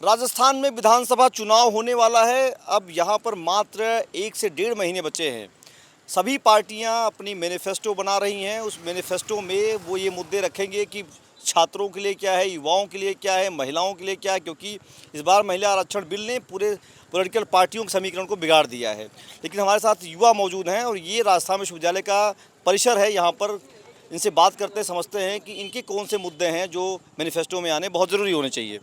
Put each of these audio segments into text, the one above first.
राजस्थान में विधानसभा चुनाव होने वाला है। अब यहाँ पर मात्र 1 से 1.5 महीने बचे हैं। सभी पार्टियाँ अपनी मैनिफेस्टो बना रही हैं। उस मैनिफेस्टो में वो ये मुद्दे रखेंगे कि छात्रों के लिए क्या है, युवाओं के लिए क्या है, महिलाओं के लिए क्या है, क्योंकि इस बार महिला आरक्षण बिल ने पूरे पॉलिटिकल पार्टियों के समीकरण को बिगाड़ दिया है। लेकिन हमारे साथ युवा मौजूद हैं और ये राजस्थान विश्वविद्यालय का परिसर है। यहाँ पर इनसे बात करते समझते हैं कि इनके कौन से मुद्दे हैं जो मैनिफेस्टो में आने बहुत ज़रूरी होने चाहिए।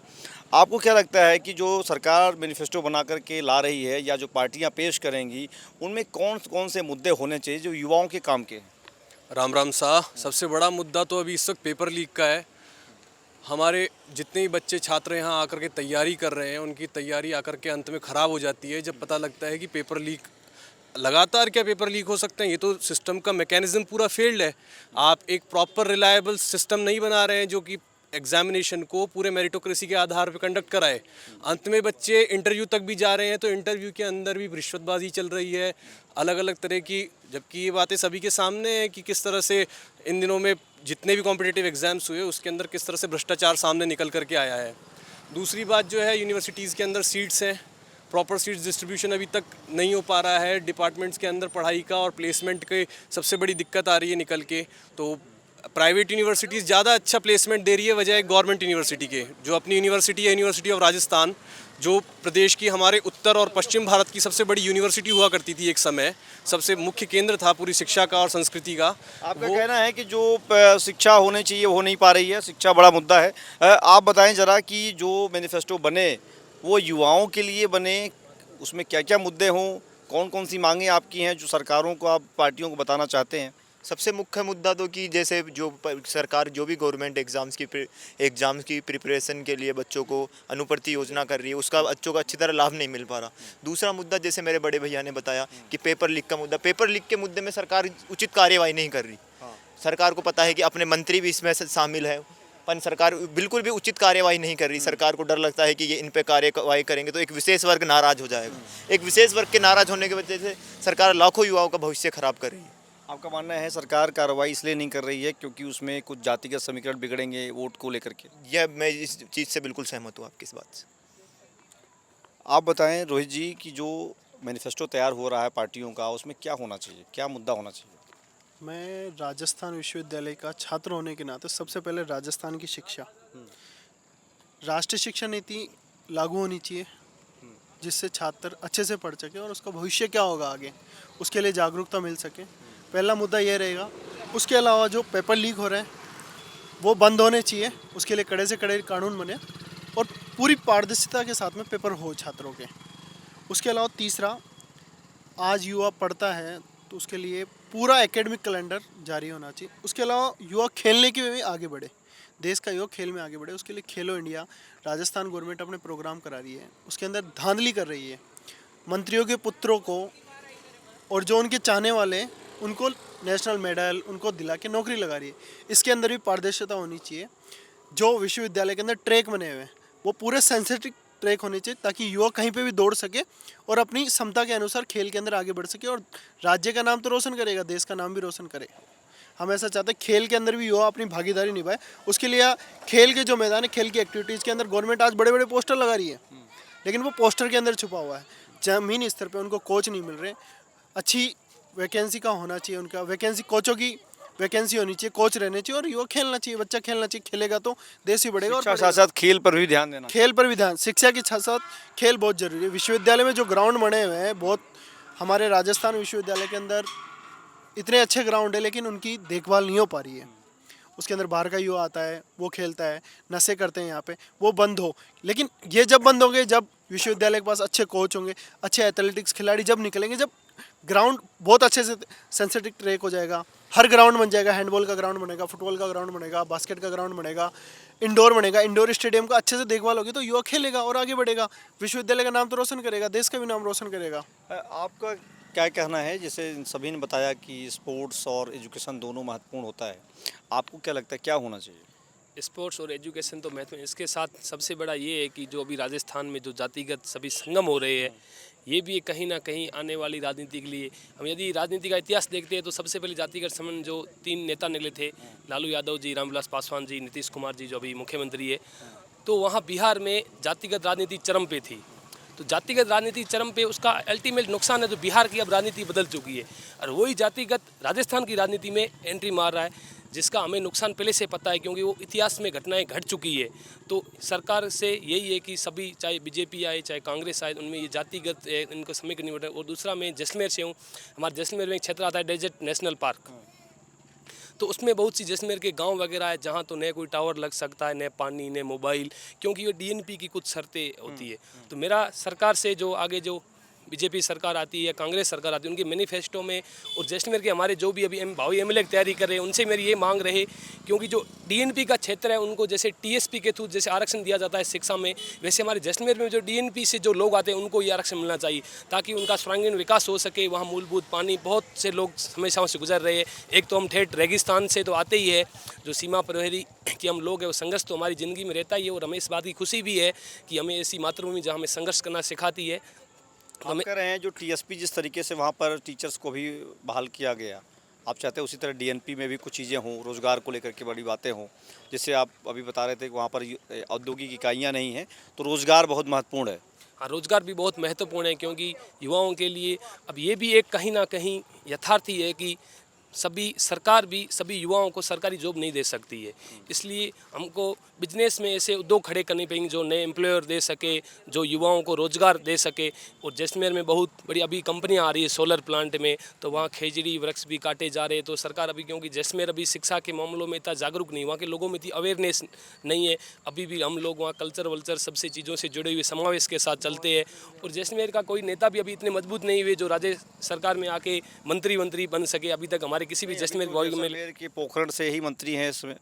आपको क्या लगता है कि जो सरकार मैनिफेस्टो बना करके ला रही है या जो पार्टियां पेश करेंगी, उनमें कौन कौन से मुद्दे होने चाहिए जो युवाओं के काम के हैं? राम राम साह। सबसे बड़ा मुद्दा तो अभी इस वक्त पेपर लीक का है। हमारे जितने भी बच्चे छात्र यहाँ आकर के तैयारी कर रहे हैं, उनकी तैयारी आकर के अंत में ख़राब हो जाती है जब पता लगता है कि पेपर लीक लगातार क्या पेपर लीक हो सकते हैं। ये तो सिस्टम का मैकेनिज्म पूरा फेल्ड है। आप एक प्रॉपर रिलायबल सिस्टम नहीं बना रहे हैं जो कि एग्जामिनेशन को पूरे मेरिटोक्रेसी के आधार पर कंडक्ट कराए। अंत में बच्चे इंटरव्यू तक भी जा रहे हैं तो इंटरव्यू के अंदर भी रिश्वतबाजी चल रही है, अलग अलग तरह की, जबकि ये बातें सभी के सामने है कि किस तरह से इन दिनों में जितने भी कॉम्पिटिटिव एग्जाम्स हुए उसके अंदर किस तरह से भ्रष्टाचार सामने निकल करके आया है। दूसरी बात जो है, यूनिवर्सिटीज़ के अंदर सीट्स हैं, प्रॉपर सीट्स डिस्ट्रीब्यूशन अभी तक नहीं हो पा रहा है। डिपार्टमेंट्स के अंदर पढ़ाई का और प्लेसमेंट के सबसे बड़ी दिक्कत आ रही है निकल के। तो प्राइवेट यूनिवर्सिटीज़ ज़्यादा अच्छा प्लेसमेंट दे रही है बजाय गवर्नमेंट यूनिवर्सिटी के। जो अपनी यूनिवर्सिटी है, यूनिवर्सिटी ऑफ राजस्थान, जो प्रदेश की हमारे उत्तर और पश्चिम भारत की सबसे बड़ी यूनिवर्सिटी हुआ करती थी एक समय, सबसे मुख्य केंद्र था पूरी शिक्षा का और संस्कृति का। आपका कहना है कि जो शिक्षा होनी चाहिए हो नहीं पा रही है, शिक्षा बड़ा मुद्दा है। आप बताएं ज़रा कि जो मैनिफेस्टो बने वो युवाओं के लिए बने, उसमें क्या क्या मुद्दे हों, कौन कौन सी मांगें आपकी हैं जो सरकारों को, आप पार्टियों को बताना चाहते हैं? सबसे मुख्य मुद्दा तो कि जैसे सरकार जो भी गवर्नमेंट एग्ज़ाम्स की प्रिपरेशन के लिए बच्चों को अनुप्रति योजना कर रही है, उसका बच्चों को अच्छी तरह लाभ नहीं मिल पा रहा। दूसरा मुद्दा, जैसे मेरे बड़े भैया ने बताया कि पेपर लीक का मुद्दा, पेपर लीक के मुद्दे में सरकार उचित कार्यवाही नहीं कर रही। सरकार को पता है कि अपने मंत्री भी इसमें शामिल है, पर सरकार बिल्कुल भी उचित कार्यवाही नहीं कर रही। सरकार को डर लगता है कि ये इन पे कार्यवाही करेंगे तो एक विशेष वर्ग नाराज हो जाएगा। एक विशेष वर्ग के नाराज होने की वजह से सरकार लाखों युवाओं का भविष्य खराब कर रही है। आपका मानना है सरकार कार्रवाई इसलिए नहीं कर रही है क्योंकि उसमें कुछ जातिगत समीकरण बिगड़ेंगे वोट को लेकर के? यह मैं इस चीज़ से बिल्कुल सहमत हूँ आपकी इस बात से। आप बताएं रोहित जी कि जो मैनिफेस्टो तैयार हो रहा है पार्टियों का, उसमें क्या होना चाहिए, क्या मुद्दा होना चाहिए? मैं राजस्थान विश्वविद्यालय का छात्र होने के नाते सबसे पहले राजस्थान की शिक्षा, राष्ट्रीय शिक्षा नीति लागू होनी चाहिए जिससे छात्र अच्छे से पढ़ सके और उसका भविष्य क्या होगा आगे, उसके लिए जागरूकता मिल सके। पहला मुद्दा ये रहेगा। उसके अलावा जो पेपर लीक हो रहे हैं वो बंद होने चाहिए, उसके लिए कड़े से कड़े कानून बने और पूरी पारदर्शिता के साथ में पेपर हो छात्रों के। उसके अलावा तीसरा, आज युवा पढ़ता है तो उसके लिए पूरा एकेडमिक कैलेंडर जारी होना चाहिए। उसके अलावा युवा खेलने के में आगे बढ़े, देश का युवा खेल में आगे बढ़े। उसके लिए खेलो इंडिया राजस्थान गवर्नमेंट अपने प्रोग्राम करा रही है, उसके अंदर धांधली कर रही है। मंत्रियों के पुत्रों को और जो उनके चाहने वाले उनको नेशनल मेडल उनको दिला के नौकरी लगा रही है। इसके अंदर भी पारदर्शिता होनी चाहिए। जो विश्वविद्यालय के अंदर ट्रैक बने हुए हैं वो पूरे सेंसिटिव ट्रैक होने चाहिए ताकि युवा कहीं पे भी दौड़ सके और अपनी क्षमता के अनुसार खेल के अंदर आगे बढ़ सके और राज्य का नाम तो रोशन करेगा, देश का नाम भी रोशन करे। हम ऐसा चाहते हैं खेल के अंदर भी युवा अपनी भागीदारी निभाए। उसके लिए खेल के जो मैदान है, खेल की एक्टिविटीज़ के अंदर गवर्नमेंट आज बड़े बड़े पोस्टर लगा रही है, लेकिन वो पोस्टर के अंदर छुपा हुआ है। जमीनी स्तर पर उनको कोच नहीं मिल रहे। अच्छी वैकेंसी का होना चाहिए, उनका वैकेंसी, कोचों की वैकेंसी होनी चाहिए, कोच रहने चाहिए और युवा खेलना चाहिए, बच्चा खेलना चाहिए। खेलेगा तो देश ही बढ़ेगा। और साथ साथ खेल पर भी ध्यान देना, खेल पर भी ध्यान, शिक्षा के साथ साथ खेल बहुत जरूरी है। विश्वविद्यालय में जो ग्राउंड बने हुए हैं, बहुत हमारे राजस्थान विश्वविद्यालय के अंदर इतने अच्छे ग्राउंड है लेकिन उनकी देखभाल नहीं हो पा रही है। उसके अंदर बाहर का युवा आता है, वो खेलता है, नशे करते हैं यहाँ पे, वो बंद हो। लेकिन ये जब बंद होंगे जब विश्वविद्यालय के पास अच्छे कोच होंगे, अच्छे एथलेटिक्स खिलाड़ी जब निकलेंगे, जब ग्राउंड बहुत अच्छे से सेंसिटिव ट्रैक हो जाएगा, हर ग्राउंड बन जाएगा, हैंडबॉल का ग्राउंड बनेगा, फुटबॉल का ग्राउंड बनेगा, बास्केट का ग्राउंड बनेगा, इंडोर बनेगा, इंडोर स्टेडियम का अच्छे से देखभाल होगी तो युवा खेलेगा और आगे बढ़ेगा, विश्वविद्यालय का नाम तो रोशन करेगा, देश का भी नाम रोशन करेगा। आपका क्या कहना है? जैसे सभी ने बताया कि स्पोर्ट्स और एजुकेशन दोनों महत्वपूर्ण होता है, आपको क्या लगता है क्या होना चाहिए? स्पोर्ट्स और एजुकेशन तो महत्व है। इसके साथ सबसे बड़ा ये है कि जो अभी राजस्थान में जो जातिगत सभी संगम हो रहे हैं, ये भी कहीं ना कहीं आने वाली राजनीति के लिए, हम यदि राजनीति का इतिहास देखते हैं तो सबसे पहले जातिगत संबंध जो 3 नेता निकले थे, लालू यादव जी, रामविलास पासवान जी, नीतीश कुमार जी जो अभी मुख्यमंत्री है, तो वहाँ बिहार में जातिगत राजनीति चरम पे थी। तो जातिगत राजनीति चरम पे उसका अल्टीमेट नुकसान है तो बिहार की अब राजनीति बदल चुकी है और वही जातिगत राजस्थान की राजनीति में एंट्री मार रहा है, जिसका हमें नुकसान पहले से पता है क्योंकि वो इतिहास में घटनाएं घट चुकी है। तो सरकार से यही है कि सभी, चाहे बीजेपी आए चाहे कांग्रेस आए, उनमें ये जातिगत इनको समीकरण नहीं बढ़े। और दूसरा, मैं जैसलमेर से हूँ, हमारे जैसलमेर में एक क्षेत्र आता है डेजर्ट नेशनल पार्क, तो उसमें बहुत सी जैसलमेर के गांव वगैरह है जहां तो न कोई टावर लग सकता है, न पानी, न मोबाइल, क्योंकि ये डीएनपी की कुछ शर्तें होती है। तो मेरा सरकार से जो आगे जो बीजेपी सरकार आती है, कांग्रेस सरकार आती है, उनके मैनिफेस्टो में और जैसलमेर के हमारे जो भी अभी भावी एमएलए की तैयारी कर रहे हैं उनसे मेरी ये मांग रहे, क्योंकि जो डीएनपी का क्षेत्र है उनको जैसे टीएसपी के थ्रू जैसे आरक्षण दिया जाता है शिक्षा में, वैसे हमारे जैसलमेर में जो डीएनपी से जो लोग आते हैं उनको ये आरक्षण मिलना चाहिए ताकि उनका सर्वांगीण विकास हो सके। वहाँ मूलभूत पानी, बहुत से लोग समस्याओं से गुजर रहे हैं। एक तो हम ठेठ रेगिस्तान से तो आते ही है, जो सीमा प्रहरी कि हम लोग हैं, वो संघर्ष तो हमारी ज़िंदगी में रहता ही है और हमें इस बात की खुशी भी है कि हमें ऐसी मातृभूमि जहाँ हमें संघर्ष करना सिखाती है। हम कह रहे हैं जो टीएसपी जिस तरीके से वहाँ पर टीचर्स को भी बहाल किया गया, आप चाहते हैं उसी तरह डीएनपी में भी कुछ चीज़ें हों, रोज़गार को लेकर के बड़ी बातें हों, जिससे आप अभी बता रहे थे कि वहाँ पर औद्योगिक इकाइयाँ नहीं हैं, तो रोज़गार बहुत महत्वपूर्ण है। हाँ, रोज़गार भी बहुत महत्वपूर्ण है क्योंकि युवाओं के लिए अब ये भी एक कहीं ना कहीं यथार्थ ही है कि सरकार भी सभी युवाओं को सरकारी जॉब नहीं दे सकती है। इसलिए हमको बिजनेस में ऐसे उद्योग खड़े करने पड़ेंगे जो नए एम्प्लॉयर दे सके, जो युवाओं को रोज़गार दे सके। और जैसलमेर में बहुत बड़ी अभी कंपनियां आ रही है सोलर प्लांट में, तो वहाँ खेजड़ी वृक्ष भी काटे जा रहे हैं। तो सरकार अभी, क्योंकि जैसलमेर अभी शिक्षा के मामलों में इतना जागरूक नहीं, वहाँ के लोगों में इतनी अवेयरनेस नहीं है, अभी भी हम लोग वहाँ कल्चर वल्चर सबसे चीज़ों से जुड़े हुए समावेश के साथ चलते हैं। और जैसलमेर का कोई नेता भी अभी इतने मजबूत नहीं हुए जो राज्य सरकार में आके मंत्री बन सके। अभी तक हमारे किसी भी जैसलमेर जैसलमेर के पोखरण से ही मंत्री हैं इसमें।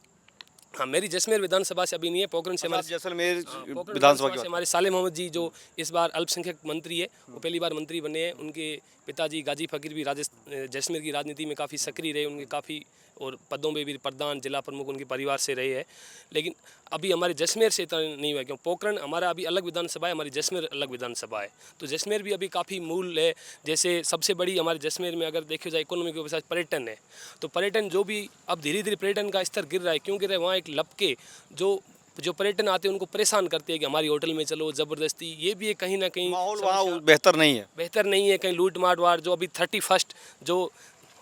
हाँ, मेरी जैसलमेर विधानसभा से अभी नहीं है, पोखरण से हमारे जैसलमेर पोखरण विधानसभा से हमारे साले मोहम्मद जी जो इस बार अल्पसंख्यक मंत्री है, वो पहली बार मंत्री बने हैं। उनके पिताजी गाजी फकीर भी जैसलमेर की राजनीति में काफ़ी सक्रिय रहे, उनके काफ़ी और पदों में भी प्रधान, जिला प्रमुख उनके परिवार से रहे हैं। लेकिन अभी हमारे जैसलमेर से इतना नहीं हुआ, क्यों पोखरण हमारा अभी अलग विधानसभा है, हमारी जैसलमेर अलग विधानसभा है। तो जैसलमेर भी अभी काफ़ी मूल है। जैसे सबसे बड़ी हमारे जैसलमेर में अगर देखा जाए इकोनॉमी के साथ पर्यटन है, तो पर्यटन जो भी अब धीरे धीरे पर्यटन का स्तर गिर रहा है। क्यों गिर रहा है? वहाँ एक लपके जो पर्यटन आते हैं उनको परेशान करते हैं कि हमारी होटल में चलो, ज़बरदस्ती। ये भी एक कहीं ना कहीं माहौल वहाँ बेहतर नहीं है। कहीं लूट मार वार, जो अभी 31 जो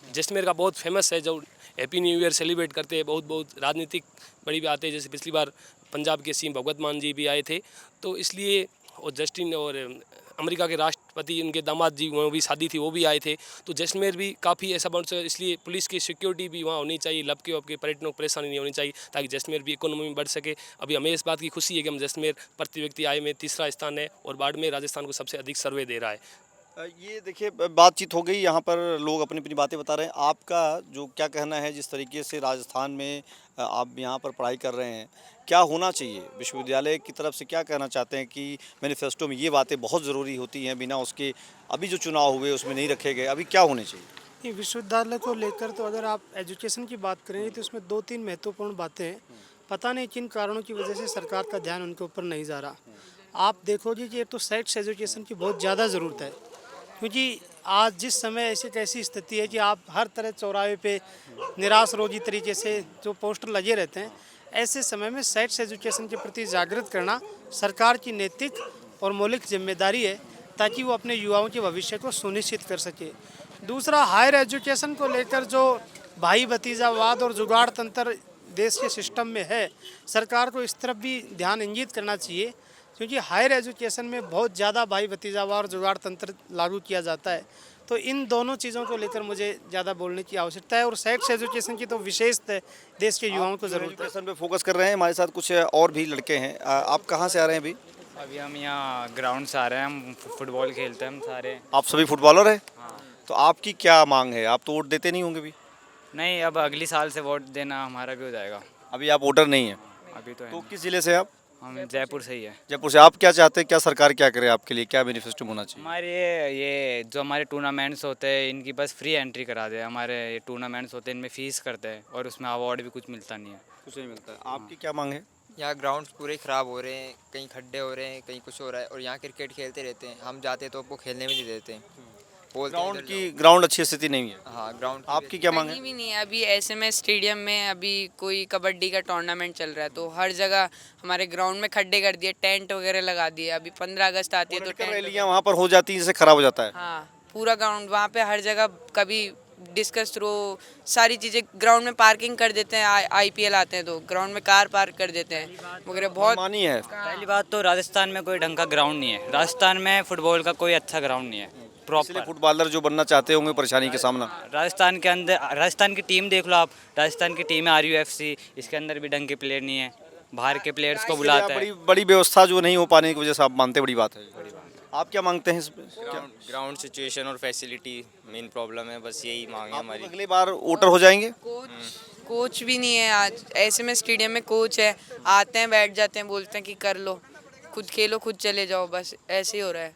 जैसलमेर का बहुत फेमस है, जो हैप्पी न्यू ईयर सेलिब्रेट करते हैं, बहुत राजनीतिक बड़ी भी आते हैं। जैसे पिछली बार पंजाब के सीएम भगवत मान जी भी आए थे, तो इसलिए, और जस्टिन और अमेरिका के राष्ट्रपति उनके दामाद जी, वो भी शादी थी, वो भी आए थे। तो जैसलमेर भी काफ़ी ऐसा बन, इसलिए पुलिस की सिक्योरिटी भी वहाँ होनी चाहिए, लपके वपके पर्यटकों को परेशानी नहीं होनी चाहिए, ताकि जैसलमेर भी इकोनॉमी में बढ़ सके। अभी हमें इस बात की खुशी है कि हम जैसलमेर प्रति व्यक्ति आय में 3रा स्थान है और बाड़मेर राजस्थान को सबसे अधिक सर्वे दे रहा है। ये देखिए, बातचीत हो गई, यहाँ पर लोग अपनी अपनी बातें बता रहे हैं। आपका जो क्या कहना है, जिस तरीके से राजस्थान में आप यहाँ पर पढ़ाई कर रहे हैं, क्या होना चाहिए? विश्वविद्यालय की तरफ से क्या कहना चाहते हैं कि मैनिफेस्टो में ये बातें बहुत ज़रूरी होती हैं, बिना उसके अभी जो चुनाव हुए उसमें नहीं रखे गए, अभी क्या होने चाहिए? ये विश्वविद्यालय को लेकर तो अगर आप एजुकेशन की बात करेंगे तो इसमें 2-3 महत्वपूर्ण बातें हैं। पता नहीं किन कारणों की वजह से सरकार का ध्यान उनके ऊपर नहीं जा रहा। आप देखो जी, ये तो सेक्स एजुकेशन की बहुत ज़्यादा ज़रूरत है, क्योंकि आज जिस समय ऐसी स्थिति है कि आप हर तरह चौराहे पे निराश रोगी तरीके से जो पोस्टर लगे रहते हैं, ऐसे समय में सेक्स एजुकेशन के प्रति जागृत करना सरकार की नैतिक और मौलिक जिम्मेदारी है, ताकि वो अपने युवाओं के भविष्य को सुनिश्चित कर सके। दूसरा, हायर एजुकेशन को लेकर जो भाई भतीजावाद और जुगाड़ तंत्र देश के सिस्टम में है, सरकार को इस तरफ भी ध्यान इंगित करना चाहिए, क्योंकि हायर एजुकेशन में बहुत ज़्यादा भाई भतीजावाद और जुगाड़ तंत्र लागू किया जाता है। तो इन दोनों चीज़ों को लेकर मुझे ज़्यादा बोलने की आवश्यकता है। और सेक्स एजुकेशन की तो विशेष देश के युवाओं को ज़रूरत है। एजुकेशन पे फोकस कर रहे हैं। हमारे साथ कुछ और भी लड़के हैं। आप कहाँ से आ रहे हैं अभी? अभी हम यहाँ ग्राउंड से आ रहे हैं, हम फुटबॉल खेलते हैं हम सारे। आप सभी फुटबॉलर हैं? हाँ। तो आपकी क्या मांग है? आप तो वोट देते नहीं होंगे अभी? नहीं, अब अगली साल से वोट देना हमारा भी हो जाएगा। अभी आप वोटर नहीं हैं? अभी तो है तो नहीं। किस जिले से आप? हम जयपुर से ही है। जयपुर से। आप क्या चाहते हैं, क्या सरकार क्या करे आपके लिए, क्या बेनिफिट होना चाहिए? हमारे ये जो हमारे टूर्नामेंट्स होते हैं, इनकी बस फ्री एंट्री करा दे। हमारे ये टूर्नामेंट्स होते हैं, इनमें फ़ीस करते हैं और उसमें अवार्ड भी कुछ मिलता नहीं है। कुछ नहीं मिलता है। आपकी क्या मांग है? यहाँ ग्राउंड्स पूरे ख़राब हो रहे हैं, कहीं खड्डे हो रहे हैं, कहीं कुछ हो रहा है, और यहाँ क्रिकेट खेलते रहते हैं। हम जाते तो वो खेलने भी नहीं देते। बोलते हैं ग्राउंड इधर की ग्राउंड अच्छी स्थिति नहीं है। जाओ। हाँ ग्राउंड आपकी क्या मांग है? कहीं भी नहीं है अभी एसएमएस स्टेडियम में अभी कोई कबड्डी का टूर्नामेंट चल रहा है तो हर जगह हमारे ग्राउंड में खड्डे कर दिए, टेंट वगैरह लगा दिए। अभी 15 अगस्त आती है तो पॉलिटिकल टेंट रैलियां वहाँ पर हो जाती हैं जिससे खराब हो जाता है। हाँ पूरा ग्राउंड वहाँ पे हर जगह कभी डिस्कस थ्रो सारी चीज़ें ग्राउंड में पार्किंग कर देते हैं। आईपीएल आते हैं तो ग्राउंड में कार पार्क कर देते हैं वगैरह बहुत मानी है। पहली बात तो राजस्थान में कोई ढंग का ग्राउंड नहीं है। राजस्थान में फुटबॉल का कोई अच्छा ग्राउंड नहीं है इसलिए प्रॉपर। फुटबॉलर जो बनना चाहते होंगे परेशानी के सामना। राजस्थान के अंदर राजस्थान की टीम देख लो आप। राजस्थान की टीम है RUFC, इसके अंदर भी ढंग के प्लेयर नहीं है। बाहर के प्लेयर्स को इसलिए बुलाता आप है। बड़ी बड़ी व्यवस्था जो नहीं हो पाने की वजह से आप मानते, बड़ी बात है। आप क्या मांगते हैं इसमें? क्या ग्राउंड सिचुएशन और फैसिलिटी मेन प्रॉब्लम है, बस यही मांग है आप हमारी। अगली बार वोटर हो जाएंगे? कोच भी नहीं है आज एसएमएस स्टेडियम में। कोच है, आते हैं बैठ जाते हैं, बोलते हैं कि कर लो, खुद खेलो, खुद चले जाओ, बस ऐसे ही हो रहा है।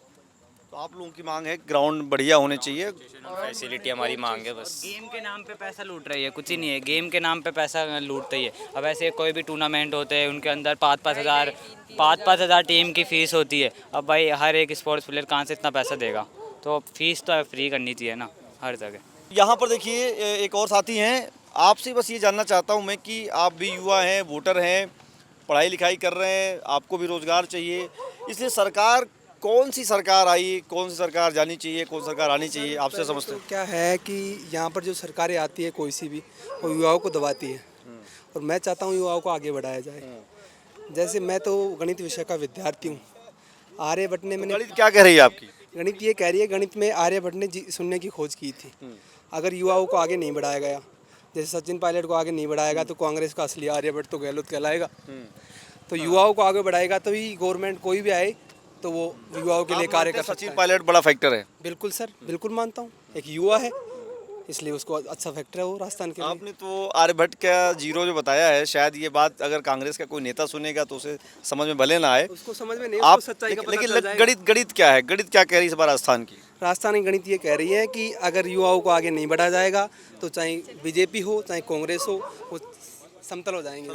तो आप लोगों की मांग है ग्राउंड बढ़िया होने चाहिए। फैसिलिटी हमारी मांग है बस। गेम के नाम पे पैसा लूट रही है, कुछ ही नहीं है। गेम के नाम पे पैसा लूटते ही है। अब ऐसे कोई भी टूर्नामेंट होते हैं उनके अंदर 5-5 हज़ार टीम की फ़ीस होती है। अब भाई हर एक स्पोर्ट्स प्लेयर कहाँ से इतना पैसा देगा? तो फीस तो फ्री करनी चाहिए ना हर जगह। यहाँ पर देखिए एक और साथी हैं, आपसे बस ये जानना चाहता हूँ मैं कि आप भी युवा हैं, वोटर हैं, पढ़ाई लिखाई कर रहे हैं, आपको भी रोज़गार चाहिए, इसलिए सरकार कौन सी सरकार आई, कौन सी सरकार जानी चाहिए, कौन सी सरकार आनी चाहिए, आपसे समझते हैं? क्या है कि यहाँ पर जो सरकारें आती है कोई सी भी, वो युवाओं को दबाती है और मैं चाहता हूँ युवाओं को आगे बढ़ाया जाए। जैसे मैं तो गणित विषय का विद्यार्थी हूँ। आर्यभट्ट ने मैंने गणित क्या कह रही है आपकी? गणित ये कह रही है, गणित में आर्यभट्ट ने शून्य की खोज की थी। अगर युवाओं को आगे नहीं बढ़ाया गया, जैसे सचिन पायलट को आगे नहीं बढ़ाएगा तो कांग्रेस का असली आर्यभट्ट तो गहलोत कहलाएगा। तो युवाओं को आगे बढ़ाएगा तो ही गवर्नमेंट कोई भी आए तो वो युवाओं के लिए कार्य कर सकता सचिन है। पायलट बड़ा फैक्टर है। बिल्कुल सर, बिल्कुल मानता हूँ। एक युवा है इसलिए उसको अच्छा फैक्टर है वो राजस्थान के लिए। आपने तो आर्यभट्ट का जीरो जो बताया है, शायद ये बात अगर कांग्रेस का कोई नेता सुनेगा तो उसे समझ में भले ना आए। उसको समझ में नहीं, आप उसको सच्चाई का पता लेकिन चल जाएगा। गणित क्या है? गणित क्या कह रही है इस बार राजस्थान की? राजस्थान की गणित ये कह रही है कि अगर युवाओं को आगे नहीं बढ़ाया जाएगा तो चाहे बीजेपी हो चाहे कांग्रेस हो, वो समतल हो जाएंगे,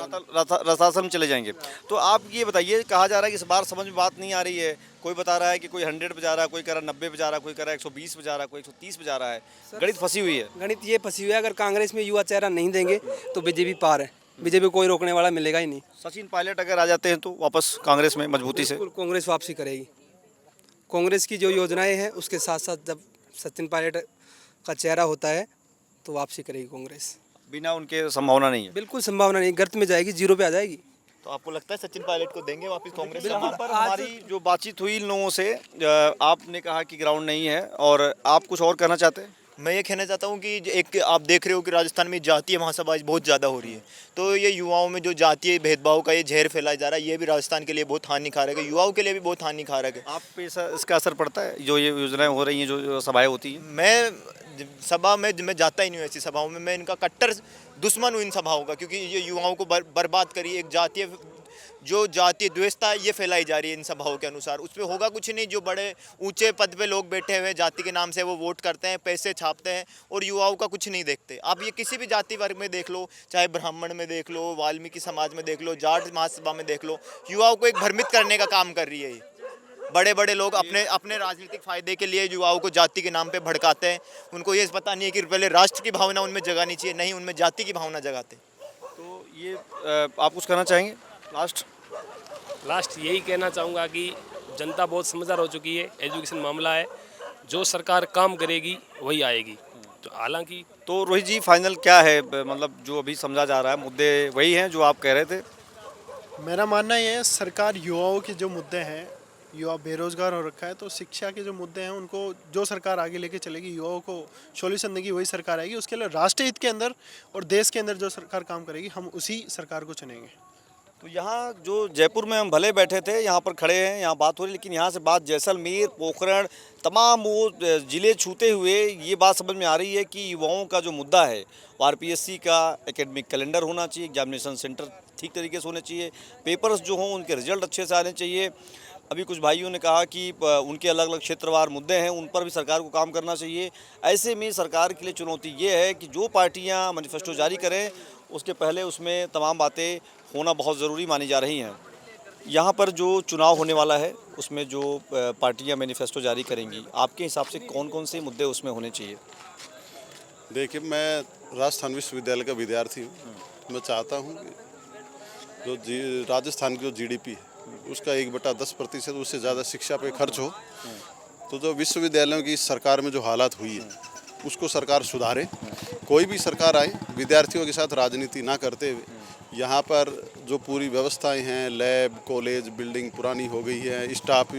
रसासन में चले जाएंगे। तो आप ये बताइए, कहा जा रहा है कि इस बार समझ में बात नहीं आ रही है, कोई बता रहा है कि कोई 100 पे जा रहा है, कोई कह रहा है 90 पे जा रहा है, कोई कह रहा है 120 पे जा रहा है, कोई 130 पे जा रहा है। गणित फंसी हुई है। गणित ये फंसी हुई है, अगर कांग्रेस में युवा चेहरा नहीं देंगे तो बीजेपी पार है। बीजेपी कोई रोकने वाला मिलेगा ही नहीं। सचिन पायलट अगर आ जाते हैं तो वापस कांग्रेस में मजबूती से? बिल्कुल कांग्रेस वापसी करेगी। कांग्रेस की जो योजनाएं हैं उसके साथ साथ जब सचिन पायलट का चेहरा होता है तो वापसी करेगी कांग्रेस। बिना उनके संभावना नहीं है? बिल्कुल संभावना नहीं, गर्त में जाएगी, जीरो पे आ जाएगी। तो आपको लगता है सचिन पायलट को देंगे वापस कांग्रेस? यहाँ पर हमारी जो बातचीत हुई इन लोगों से, आपने कहा कि ग्राउंड नहीं है और आप कुछ और कहना चाहते हैं? मैं ये कहना चाहता हूँ कि एक आप देख रहे हो कि राजस्थान में जातीय महासभा आज बहुत ज़्यादा हो रही है। तो ये युवाओं में जो जातीय भेदभाव का ये जहर फैलाया जा रहा है, ये भी राजस्थान के लिए बहुत हानिकारक है, युवाओं के लिए भी बहुत हानिकारक है। आप पे इसका असर पड़ता है जो ये योजनाएं हो रही हैं, जो सभाएं होती हैं? मैं सभा में मैं जाता ही नहीं हूँ ऐसी सभाओं में। मैं इनका कट्टर दुश्मन हूँ इन सभाओं का, क्योंकि ये युवाओं को बर्बाद करी। एक जातीय द्वेषता ये फैलाई जा रही है इन सभाओं के अनुसार। उस पर होगा कुछ नहीं। जो बड़े ऊंचे पद पे लोग बैठे हुए हैं जाति के नाम से, वो वोट करते हैं, पैसे छापते हैं और युवाओं का कुछ नहीं देखते। आप ये किसी भी जाति वर्ग में देख लो, चाहे ब्राह्मण में देख लो, वाल्मीकि समाज में देख लो, जाट महासभा में देख लो, युवाओं को एक भ्रमित करने का काम कर रही है ये। बड़े बड़े लोग अपने राजनीतिक फायदे के लिए युवाओं को जाति के नाम पे भड़काते हैं। उनको ये पता नहीं है कि पहले राष्ट्र की भावना उनमें जगानी चाहिए, नहीं उनमें जाति की भावना जगाते। तो ये आप कुछ कहना चाहेंगे लास्ट यही कहना चाहूँगा कि जनता बहुत समझदार हो चुकी है। एजुकेशन मामला है, जो सरकार काम करेगी वही आएगी। तो हालांकि तो रोहित जी फाइनल क्या है, मतलब जो अभी समझा जा रहा है मुद्दे वही हैं जो आप कह रहे थे? मेरा मानना ये है, सरकार युवाओं के जो मुद्दे हैं, युवा बेरोजगार हो रखा है, तो शिक्षा के जो मुद्दे हैं उनको जो सरकार आगे लेके चलेगी, युवाओं को सॉल्यूशन देगी, वही सरकार आएगी। उसके लिए राष्ट्रीय हित के अंदर और देश के अंदर जो सरकार काम करेगी, हम उसी सरकार को चुनेंगे। तो यहाँ जो जयपुर में हम भले बैठे थे, यहाँ पर खड़े हैं, यहाँ बात हो रही, लेकिन यहाँ से बात जैसलमेर, पोखरण, तमाम वो ज़िले छूते हुए ये बात समझ में आ रही है कि युवाओं का जो मुद्दा है, RPSC का एकेडमिक कैलेंडर होना चाहिए, एग्जामिनेशन सेंटर ठीक तरीके से होने चाहिए, पेपर्स जो हों उनके रिजल्ट अच्छे से आने चाहिए। अभी कुछ भाइयों ने कहा कि उनके अलग अलग क्षेत्रवार मुद्दे हैं, उन पर भी सरकार को काम करना चाहिए। ऐसे में सरकार के लिए चुनौती ये है कि जो पार्टियाँ मैनिफेस्टो जारी करें उसके पहले उसमें तमाम बातें होना बहुत ज़रूरी मानी जा रही हैं। यहाँ पर जो चुनाव होने वाला है उसमें जो पार्टियां मैनिफेस्टो जारी करेंगी, आपके हिसाब से कौन कौन से मुद्दे उसमें होने चाहिए? देखिए, मैं राजस्थान विश्वविद्यालय का विद्यार्थी हूँ। मैं चाहता हूँ कि जो राजस्थान की जो जीडीपी है उसका 1/10% उससे ज़्यादा शिक्षा पे खर्च हो। तो जो विश्वविद्यालयों की इस सरकार में जो हालात हुई है उसको सरकार सुधारे। कोई भी सरकार आए, विद्यार्थियों के साथ राजनीति ना करते हुए यहाँ पर जो पूरी व्यवस्थाएं हैं, लैब, कॉलेज, बिल्डिंग पुरानी हो गई है, स्टाफ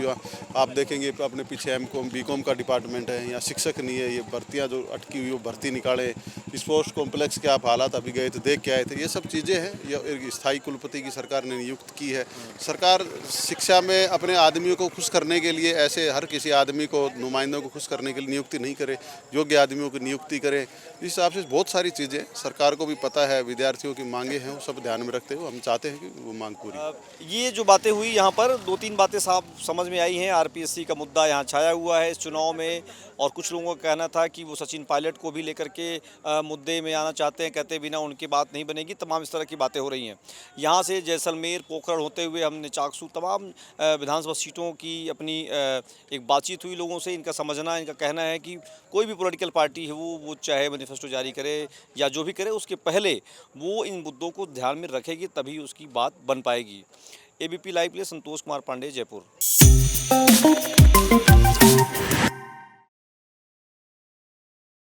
आप देखेंगे अपने पीछे एमकॉम, बीकॉम का डिपार्टमेंट है, यहाँ शिक्षक नहीं है, ये भर्तियाँ जो अटकी हुई वो भर्ती निकाले। स्पोर्ट्स कॉम्प्लेक्स के आप हालात अभी गए थे, देख के आए थे, ये सब चीज़ें हैं। ये एक स्थायी कुलपति की सरकार ने नियुक्त की है। सरकार शिक्षा में अपने आदमियों को खुश करने के लिए ऐसे हर किसी आदमी को, नुमाइंदों को खुश करने के लिए नियुक्ति नहीं करे, योग्य आदमियों की नियुक्ति करे। इस हिसाब से बहुत सारी चीज़ें सरकार को भी पता है, विद्यार्थियों की मांगे हैं, वो सब ध्यान में रखते हुए हम चाहते हैं कि वो मांग पूरी। ये जो बातें हुई यहाँ पर 2-3 बातें साफ समझ में आई हैं। आरपीएससी का मुद्दा यहाँ छाया हुआ है इस चुनाव में, और कुछ लोगों का कहना था कि वो सचिन पायलट को भी लेकर के मुद्दे में आना चाहते हैं, कहते बिना उनकी बात नहीं बनेगी। तमाम इस तरह की बातें हो रही हैं। यहाँ से जैसलमेर, पोखरण होते हुए हमने चाकसू, तमाम विधानसभा सीटों की अपनी एक बातचीत हुई लोगों से। इनका समझना, इनका कहना है कि कोई भी पॉलिटिकल पार्टी है वो चाहे मैनिफेस्टो जारी करे या जो भी करे, उसके पहले वो इन मुद्दों को ध्यान में रखेगी, तभी उसकी बात बन पाएगी। एबीपी लाइव के लिए संतोष कुमार पांडे, जयपुर।